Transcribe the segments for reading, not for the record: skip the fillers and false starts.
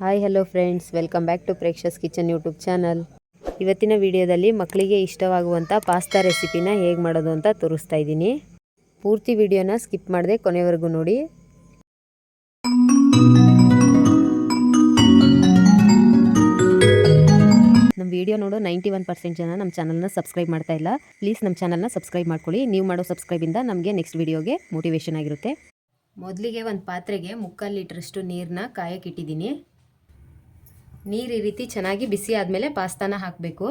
Hi hello friends, welcome back to Preksha's kitchen YouTube channel. ಇವತ್ತಿನ ವಿಡಿಯೋದಲ್ಲಿ ಮಕ್ಕಳಿಗೆ ಇಷ್ಟವಾಗುವಂಥ ಪಾಸ್ತಾ ರೆಸಿಪಿನ ಹೇಗೆ ಮಾಡೋದು ಅಂತ ತೋರಿಸ್ತಾ ಇದ್ದೀನಿ. ಪೂರ್ತಿ ವಿಡಿಯೋನ ಸ್ಕಿಪ್ ಮಾಡದೆ ಕೊನೆವರೆಗೂ ನೋಡಿ. ನಮ್ಮ ವಿಡಿಯೋ ನೋಡೋ 91% ಜನ ನಮ್ಮ ಚಾನಲ್ನ ಸಬ್ಸ್ಕ್ರೈಬ್ ಮಾಡ್ತಾ ಇಲ್ಲ. ಪ್ಲೀಸ್ ನಮ್ಮ ಚಾನಲ್ನ ಸಬ್ಸ್ಕ್ರೈಬ್ ಮಾಡ್ಕೊಳ್ಳಿ. ನೀವು ಮಾಡೋ ಸಬ್ಸ್ಕ್ರೈಬಿಂದ ನಮಗೆ ನೆಕ್ಸ್ಟ್ ವಿಡಿಯೋಗೆ ಮೋಟಿವೇಶನ್ ಆಗಿರುತ್ತೆ. ಮೊದಲಿಗೆ ಒಂದು ಪಾತ್ರೆಗೆ 3/4 ಲೀಟ್ರಷ್ಟು ನೀರನ್ನ ಕಾಯಕ್ಕಿಟ್ಟಿದ್ದೀನಿ. ನೀರು ಈ ರೀತಿ ಚೆನ್ನಾಗಿ ಬಿಸಿ ಆದಮೇಲೆ ಪಾಸ್ತಾನ ಹಾಕಬೇಕು.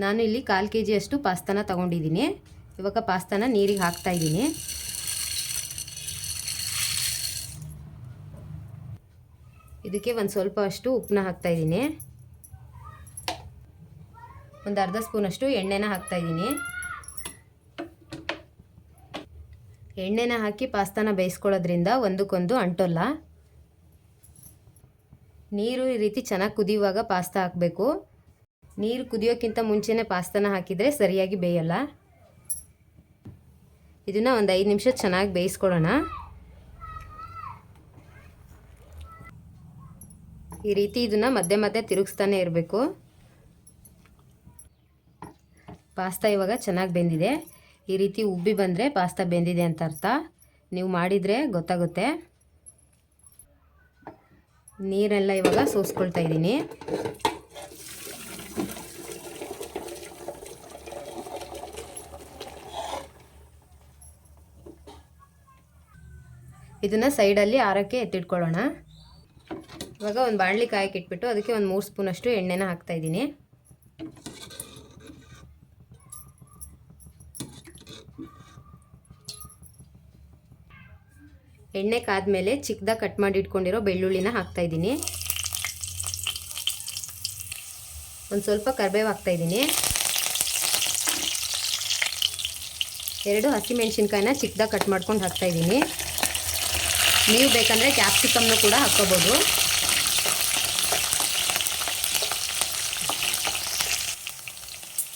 ನಾನು ಇಲ್ಲಿ 1/4 kg ಅಷ್ಟು ಪಾಸ್ತಾನ ತಗೊಂಡಿದ್ದೀನಿ. ಇವಾಗ ಪಾಸ್ತಾನ ನೀರಿಗೆ ಹಾಕ್ತಾ ಇದ್ದೀನಿ. ಇದಕ್ಕೆ ಒಂದು ಸ್ವಲ್ಪ ಅಷ್ಟು ಉಪ್ಪನ್ನ ಹಾಕ್ತಾ ಇದ್ದೀನಿ. ಒಂದು ಅರ್ಧ ಸ್ಪೂನಷ್ಟು ಎಣ್ಣೆನ ಹಾಕ್ತಾ ಇದ್ದೀನಿ. ಎಣ್ಣೆನ ಹಾಕಿ ಪಾಸ್ತಾನ ಬೇಯಿಸ್ಕೊಳ್ಳೋದ್ರಿಂದ ಒಂದಕ್ಕೊಂದು ಅಂಟೋಲ್ಲ. ನೀರು ಈ ರೀತಿ ಚೆನ್ನಾಗಿ ಕುದಿಯುವಾಗ ಪಾಸ್ತಾ ಹಾಕಬೇಕು. ನೀರು ಕುದಿಯೋಕ್ಕಿಂತ ಮುಂಚೆನೇ ಪಾಸ್ತಾನ ಹಾಕಿದರೆ ಸರಿಯಾಗಿ ಬೇಯಲ್ಲ. ಇದನ್ನು ಒಂದು 5 ನಿಮಿಷ ಚೆನ್ನಾಗಿ ಬೇಯಿಸ್ಕೊಳ್ಳೋಣ. ಈ ರೀತಿ ಇದನ್ನು ಮಧ್ಯೆ ಮಧ್ಯೆ ತಿರುಗಿಸ್ತಾನೆ ಇರಬೇಕು. ಪಾಸ್ತಾ ಇವಾಗ ಚೆನ್ನಾಗಿ ಬೆಂದಿದೆ. ಈ ರೀತಿ ಉಬ್ಬಿ ಬಂದರೆ ಪಾಸ್ತಾ ಬೆಂದಿದೆ ಅಂತ ಅರ್ಥ. ನೀವು ಮಾಡಿದರೆ ಗೊತ್ತಾಗುತ್ತೆ. ನೀರೆಲ್ಲ ಇವಾಗ ಸೋಸ್ಕೊಳ್ತಾ ಇದ್ದೀನಿ. ಇದನ್ನು ಸೈಡಲ್ಲಿ ಆರಕ್ಕೆ ಎತ್ತಿಟ್ಕೊಳ್ಳೋಣ. ಇವಾಗ ಒಂದು ಬಾಣಲಿ ಕಾಯಕ್ಕೆ ಇಟ್ಬಿಟ್ಟು ಅದಕ್ಕೆ ಒಂದು 3 ಸ್ಪೂನಷ್ಟು ಎಣ್ಣೆನ ಹಾಕ್ತಾ ಇದ್ದೀನಿ. ಎಣ್ಣೆ ಕಾದ್ಮೇಲೆ ಚಿಕ್ಕದಾಗಿ ಕಟ್ ಮಾಡಿ ಇಟ್ಕೊಂಡಿರೋ ಬೆಳ್ಳುಳ್ಳಿನ ಹಾಕ್ತಾ ಇದ್ದೀನಿ. ಒಂದು ಸ್ವಲ್ಪ ಕರಿಬೇವು ಹಾಕ್ತಾ ಇದ್ದೀನಿ. 2 ಹಸಿಮೆಣಸಿನ್ಕಾಯಿನ ಚಿಕ್ಕದಾಗಿ ಕಟ್ ಮಾಡ್ಕೊಂಡು ಹಾಕ್ತಾ ಇದ್ದೀನಿ. ನೀವು ಬೇಕಂದರೆ ಕ್ಯಾಪ್ಸಿಕಮ್ನ ಕೂಡ ಹಾಕ್ಕೋಬೋದು.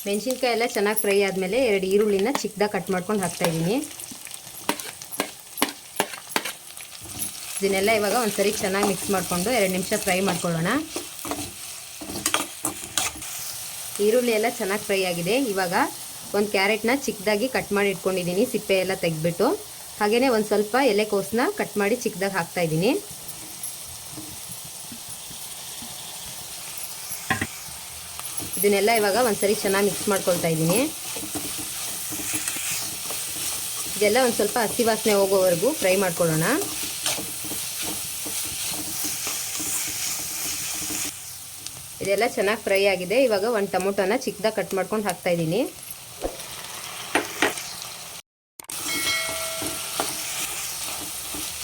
ಮೆಣಸಿನ್ಕಾಯಿ ಎಲ್ಲ ಚೆನ್ನಾಗಿ ಫ್ರೈ ಆದಮೇಲೆ 2 ಈರುಳ್ಳಿನ ಚಿಕ್ಕದಾಗಿ ಕಟ್ ಮಾಡ್ಕೊಂಡು ಹಾಕ್ತಾ ಇದ್ದೀನಿ. ಇದನ್ನೆಲ್ಲ ಇವಾಗ ಒಂದ್ಸರಿ ಚೆನ್ನಾಗಿ ಮಿಕ್ಸ್ ಮಾಡಿಕೊಂಡು 2 ನಿಮಿಷ ಫ್ರೈ ಮಾಡ್ಕೊಳ್ಳೋಣ. ಈರುಳ್ಳಿ ಎಲ್ಲ ಚೆನ್ನಾಗಿ ಫ್ರೈ ಆಗಿದೆ. ಇವಾಗ ಒಂದು ಕ್ಯಾರೆಟ್ನ ಚಿಕ್ಕದಾಗಿ ಕಟ್ ಮಾಡಿ ಇಟ್ಕೊಂಡಿದ್ದೀನಿ, ಸಿಪ್ಪೆ ಎಲ್ಲ ತೆಗೆದ್ಬಿಟ್ಟು. ಹಾಗೆಯೇ ಒಂದು ಸ್ವಲ್ಪ ಎಲೆಕೋಸನ್ನ ಕಟ್ ಮಾಡಿ ಚಿಕ್ಕದಾಗಿ ಹಾಕ್ತಾ ಇದ್ದೀನಿ. ಇದನ್ನೆಲ್ಲ ಇವಾಗ ಒಂದ್ಸರಿ ಚೆನ್ನಾಗಿ ಮಿಕ್ಸ್ ಮಾಡ್ಕೊಳ್ತಾ ಇದ್ದೀನಿ. ಇದೆಲ್ಲ ಒಂದು ಸ್ವಲ್ಪ ಹಸಿ ವಾಸನೆ ಹೋಗೋವರೆಗೂ ಫ್ರೈ ಮಾಡ್ಕೊಳ್ಳೋಣ. ಇದೆಲ್ಲ ಚೆನ್ನಾಗಿ ಫ್ರೈ ಆಗಿದೆ. ಇವಾಗ ಒಂದು ಟೊಮೊಟೊನ ಚಿಕ್ಕದಾಗಿ ಕಟ್ ಮಾಡ್ಕೊಂಡು ಹಾಕ್ತಾ ಇದ್ದೀನಿ.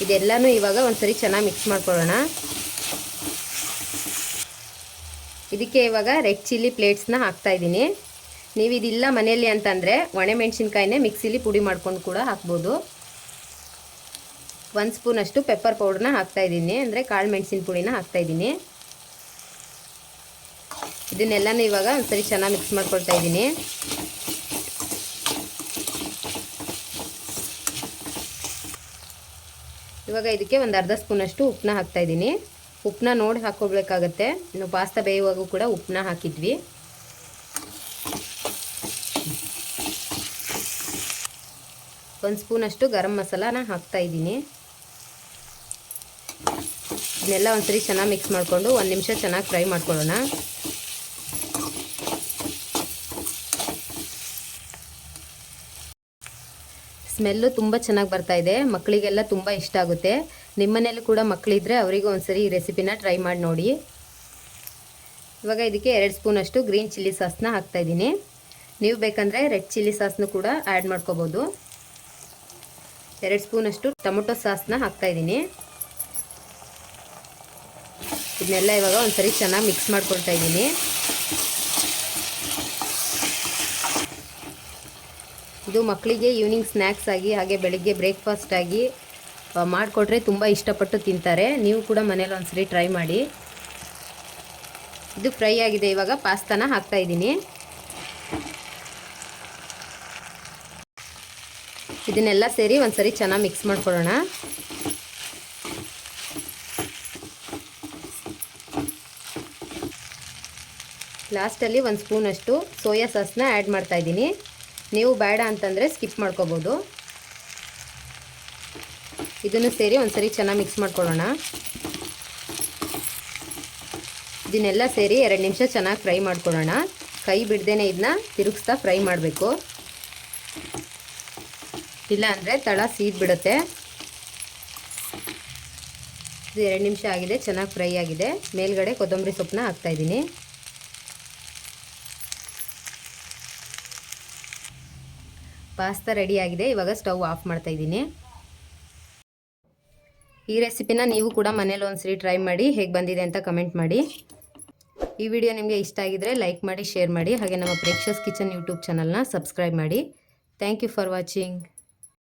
ಇದೆಲ್ಲನೂ ಇವಾಗ ಒಂದ್ಸರಿ ಚೆನ್ನಾಗಿ ಮಿಕ್ಸ್ ಮಾಡ್ಕೊಳ್ಳೋಣ. ಇದಕ್ಕೆ ಇವಾಗ ರೆಡ್ ಚಿಲ್ಲಿ ಪ್ಲೇಟ್ಸ್ನ ಹಾಕ್ತಾ ಇದ್ದೀನಿ. ನೀವು ಇದಿಲ್ಲ ಮನೆಯಲ್ಲಿ ಅಂತಂದರೆ ಒಣಮೆಣಸಿನ್ಕಾಯಿನೇ ಮಿಕ್ಸಿಲಿ ಪುಡಿ ಮಾಡ್ಕೊಂಡು ಕೂಡ ಹಾಕ್ಬೋದು. 1 ಸ್ಪೂನಷ್ಟು ಪೆಪ್ಪರ್ ಪೌಡ್ರನ್ನ ಹಾಕ್ತಾ ಇದ್ದೀನಿ, ಅಂದರೆ ಕಾಳು ಮೆಣಸಿನ ಪುಡಿನ ಹಾಕ್ತಾ ಇದ್ದೀನಿ. ಇದನ್ನೆಲ್ಲನೂ ಇವಾಗ ಒಂದ್ಸರಿ ಚೆನ್ನಾಗಿ ಮಿಕ್ಸ್ ಮಾಡ್ಕೊಳ್ತಾ ಇದ್ದೀನಿ. ಇವಾಗ ಇದಕ್ಕೆ ಒಂದು ಅರ್ಧ ಸ್ಪೂನಷ್ಟು ಉಪ್ಪನ್ನ ಹಾಕ್ತಾ ಇದ್ದೀನಿ. ಉಪ್ಪನ್ನ ನೋಡಿ ಹಾಕ್ಕೊಳ್ಬೇಕಾಗತ್ತೆ. ಇನ್ನು ಪಾಸ್ತಾ ಬೇಯುವಾಗೂ ಕೂಡ ಉಪ್ಪನ್ನ ಹಾಕಿದ್ವಿ. ಒಂದು ಸ್ಪೂನಷ್ಟು ಗರಂ ಮಸಾಲಾನ ಹಾಕ್ತಾ ಇದ್ದೀನಿ. ಇದನ್ನೆಲ್ಲ ಒಂದ್ಸರಿ ಚೆನ್ನಾಗಿ ಮಿಕ್ಸ್ ಮಾಡಿಕೊಂಡು 1 ನಿಮಿಷ ಚೆನ್ನಾಗಿ ಫ್ರೈ ಮಾಡ್ಕೊಳ್ಳೋಣ. ಸ್ಮೆಲ್ಲು ತುಂಬ ಚೆನ್ನಾಗಿ ಬರ್ತಾ ಇದೆ. ಮಕ್ಕಳಿಗೆಲ್ಲ ತುಂಬ ಇಷ್ಟ ಆಗುತ್ತೆ. ನಿಮ್ಮನೇಲಿ ಕೂಡ ಮಕ್ಕಳಿದ್ರೆ ಅವರಿಗೂ ಒಂದ್ಸರಿ ಈ ರೆಸಿಪಿನ ಟ್ರೈ ಮಾಡಿ ನೋಡಿ. ಇವಾಗ ಇದಕ್ಕೆ 2 ಸ್ಪೂನಷ್ಟು ಗ್ರೀನ್ ಚಿಲ್ಲಿ ಸಾಸ್ನ ಹಾಕ್ತಾ ಇದ್ದೀನಿ. ನೀವು ಬೇಕಂದರೆ ರೆಡ್ ಚಿಲ್ಲಿ ಸಾಸ್ನು ಕೂಡ ಆ್ಯಡ್ ಮಾಡ್ಕೋಬೋದು. 2 ಸ್ಪೂನಷ್ಟು ಟೊಮೊಟೊ ಸಾಸ್ನ ಹಾಕ್ತಾ ಇದ್ದೀನಿ. ಇದನ್ನೆಲ್ಲ ಇವಾಗ ಒಂದ್ಸರಿ ಚೆನ್ನಾಗಿ ಮಿಕ್ಸ್ ಮಾಡ್ಕೊಳ್ತಾ ಇದ್ದೀನಿ. ಇದು ಮಕ್ಕಳಿಗೆ ಈವ್ನಿಂಗ್ ಸ್ನ್ಯಾಕ್ಸ್ ಆಗಿ ಹಾಗೆ ಬೆಳಿಗ್ಗೆ ಬ್ರೇಕ್ಫಾಸ್ಟ್ ಆಗಿ ಮಾಡಿಕೊಟ್ರೆ ತುಂಬ ಇಷ್ಟಪಟ್ಟು ತಿಂತಾರೆ. ನೀವು ಕೂಡ ಮನೇಲಿ ಒಂದ್ಸರಿ ಟ್ರೈ ಮಾಡಿ. ಇದು ಫ್ರೈ ಆಗಿದೆ. ಇವಾಗ ಪಾಸ್ತಾನ ಹಾಕ್ತಾ ಇದ್ದೀನಿ. ಇದನ್ನೆಲ್ಲ ಸೇರಿ ಒಂದ್ಸರಿ ಚೆನ್ನಾಗಿ ಮಿಕ್ಸ್ ಮಾಡ್ಕೊಳ್ಳೋಣ. ಲಾಸ್ಟಲ್ಲಿ 1 ಸ್ಪೂನಷ್ಟು ಸೋಯಾ ಸಾಸ್ನ ಆ್ಯಡ್ ಮಾಡ್ತಾಯಿದ್ದೀನಿ. ನೀವು ಬೇಡ ಅಂತಂದರೆ ಸ್ಕಿಪ್ ಮಾಡ್ಕೋಬೋದು. ಇದನ್ನು ಸೇರಿ ಒಂದ್ಸರಿ ಚೆನ್ನಾಗಿ ಮಿಕ್ಸ್ ಮಾಡ್ಕೊಳ್ಳೋಣ. ಇದನ್ನೆಲ್ಲ ಸೇರಿ 2 ನಿಮಿಷ ಚೆನ್ನಾಗಿ ಫ್ರೈ ಮಾಡ್ಕೊಳ್ಳೋಣ. ಕೈ ಬಿಡ್ದೇನೆ ಇದನ್ನ ತಿರುಗಿಸ್ತಾ ಫ್ರೈ ಮಾಡಬೇಕು, ಇಲ್ಲ ಅಂದರೆ ತಳ ಸೀದ್ಬಿಡುತ್ತೆ. ಇದು 2 ನಿಮಿಷ ಆಗಿದೆ, ಚೆನ್ನಾಗಿ ಫ್ರೈ ಆಗಿದೆ. ಮೇಲ್ಗಡೆ ಕೊತ್ತಂಬರಿ ಸೊಪ್ಪನ್ನ ಹಾಕ್ತಾಯಿದ್ದೀನಿ. ಪಾಸ್ತಾ ರೆಡಿ ಆಗಿದೆ. ಇವಾಗ ಸ್ಟವ್ ಆಫ್ ಮಾಡ್ತಾಯಿದ್ದೀನಿ. ಈ ರೆಸಿಪಿನ ನೀವು ಕೂಡ ಮನೇಲಿ ಒಂದ್ಸರಿ ಟ್ರೈ ಮಾಡಿ ಹೇಗೆ ಬಂದಿದೆ ಅಂತ ಕಮೆಂಟ್ ಮಾಡಿ. ಈ ವಿಡಿಯೋ ನಿಮಗೆ ಇಷ್ಟ ಆಗಿದ್ರೆ ಲೈಕ್ ಮಾಡಿ, ಶೇರ್ ಮಾಡಿ. ಹಾಗೆ ನಮ್ಮ ಪ್ರೇಕ್ಷಸ್ ಕಿಚನ್ ಯೂಟ್ಯೂಬ್ ಚಾನಲ್ನ ಸಬ್ಸ್ಕ್ರೈಬ್ ಮಾಡಿ. Thank you for watching.